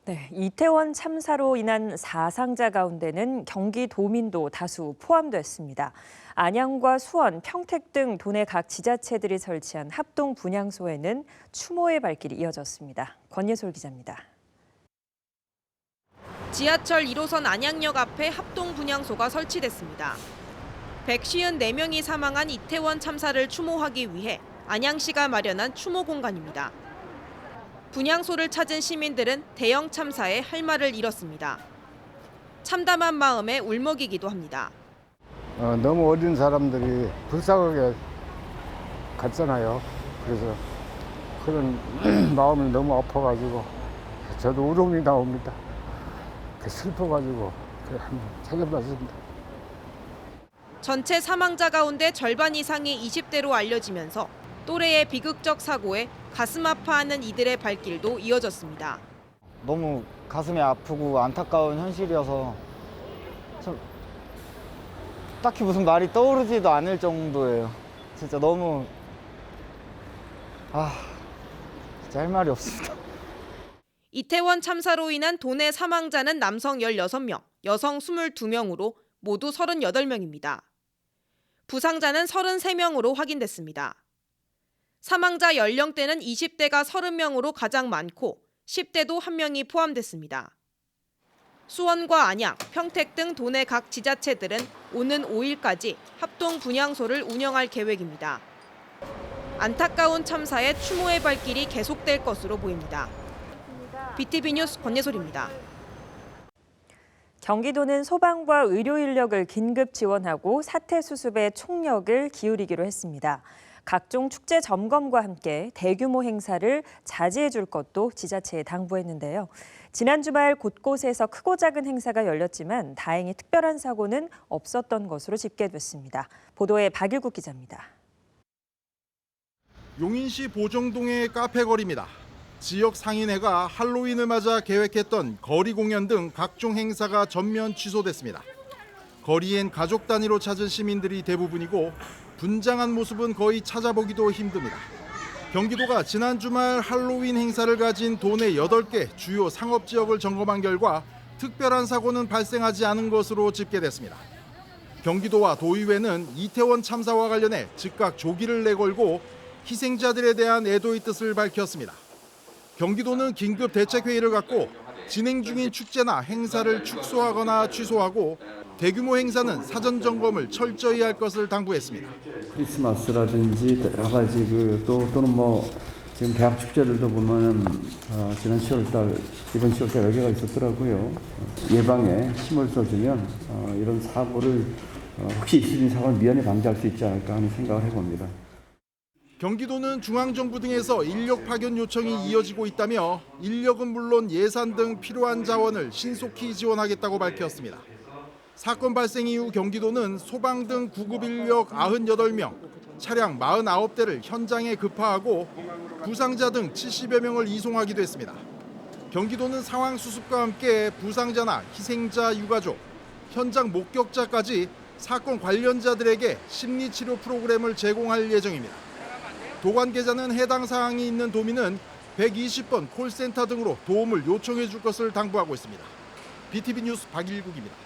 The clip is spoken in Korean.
네, 이태원 참사로 인한 사상자 가운데는 경기도민도 다수 포함됐습니다. 안양과 수원, 평택 등 도내 각 지자체들이 설치한 합동 분향소에는 추모의 발길이 이어졌습니다. 권예솔 기자입니다. 지하철 1호선 안양역 앞에 합동 분향소가 설치됐습니다. 154명이 사망한 이태원 참사를 추모하기 위해 안양시가 마련한 추모 공간입니다. 분향소를 찾은 시민들은 대형 참사에 할 말을 잃었습니다. 참담한 마음에 울먹이기도 합니다. 너무 어린 사람들이 불쌍하게 갔잖아요. 그래서 그런 마음이 너무 아파가지고 저도 울음이 나옵니다. 슬퍼가지고 한번 찾아봤습니다. 전체 사망자 가운데 절반 이상이 20대로 알려지면서 또래의 비극적 사고에 가슴 아파하는 이들의 발길도 이어졌습니다. 너무 가슴이 아프고 안타까운 현실이어서 참 딱히 무슨 말이 떠오르지도 않을 정도예요. 진짜 너무 진짜 할 말이 없습니다. 이태원 참사로 인한 도내 사망자는 남성 16명, 여성 22명으로 모두 38명입니다. 부상자는 33명으로 확인됐습니다. 사망자 연령대는 20대가 30명으로 가장 많고 10대도 1명이 포함됐습니다. 수원과 안양, 평택 등 도내 각 지자체들은 오는 5일까지 합동 분향소를 운영할 계획입니다. 안타까운 참사에 추모의 발길이 계속될 것으로 보입니다. BTV 뉴스 권예솔입니다. 경기도는 소방과 의료 인력을 긴급 지원하고 사태 수습에 총력을 기울이기로 했습니다. 각종 축제 점검과 함께 대규모 행사를 자제해 줄 것도 지자체에 당부했는데요. 지난 주말 곳곳에서 크고 작은 행사가 열렸지만 다행히 특별한 사고는 없었던 것으로 집계됐습니다. 보도에 박일국 기자입니다. 용인시 보정동의 카페거리입니다. 지역 상인회가 할로윈을 맞아 계획했던 거리 공연 등 각종 행사가 전면 취소됐습니다. 거리엔 가족 단위로 찾은 시민들이 대부분이고 분장한 모습은 거의 찾아보기도 힘듭니다. 경기도가 지난 주말 할로윈 행사를 가진 도내 8개 주요 상업지역을 점검한 결과 특별한 사고는 발생하지 않은 것으로 집계됐습니다. 경기도와 도의회는 이태원 참사와 관련해 즉각 조기를 내걸고 희생자들에 대한 애도의 뜻을 밝혔습니다. 경기도는 긴급 대책회의를 갖고 진행 중인 축제나 행사를 축소하거나 취소하고 대규모 행사는 사전 점검을 철저히 할 것을 당부했습니다. 크리스마스라든지 여러 가지 또는 지금 대학 축제들도 보면 지난 10월달 이번 10월달 여기가 있었더라고요. 예방에 힘을 써주면 이런 사고를 혹시 있을 수 있는 사고를 미연에 방지할 수 있지 않을까 하는 생각을 해봅니다. 경기도는 중앙정부 등에서 인력 파견 요청이 이어지고 있다며 인력은 물론 예산 등 필요한 자원을 신속히 지원하겠다고 밝혔습니다. 사건 발생 이후 경기도는 소방 등 구급 인력 98명, 차량 49대를 현장에 급파하고 부상자 등 70여 명을 이송하기도 했습니다. 경기도는 상황 수습과 함께 부상자나 희생자 유가족, 현장 목격자까지 사건 관련자들에게 심리치료 프로그램을 제공할 예정입니다. 도 관계자는 해당 사항이 있는 도민은 120번 콜센터 등으로 도움을 요청해 줄 것을 당부하고 있습니다. BTV 뉴스 박일국입니다.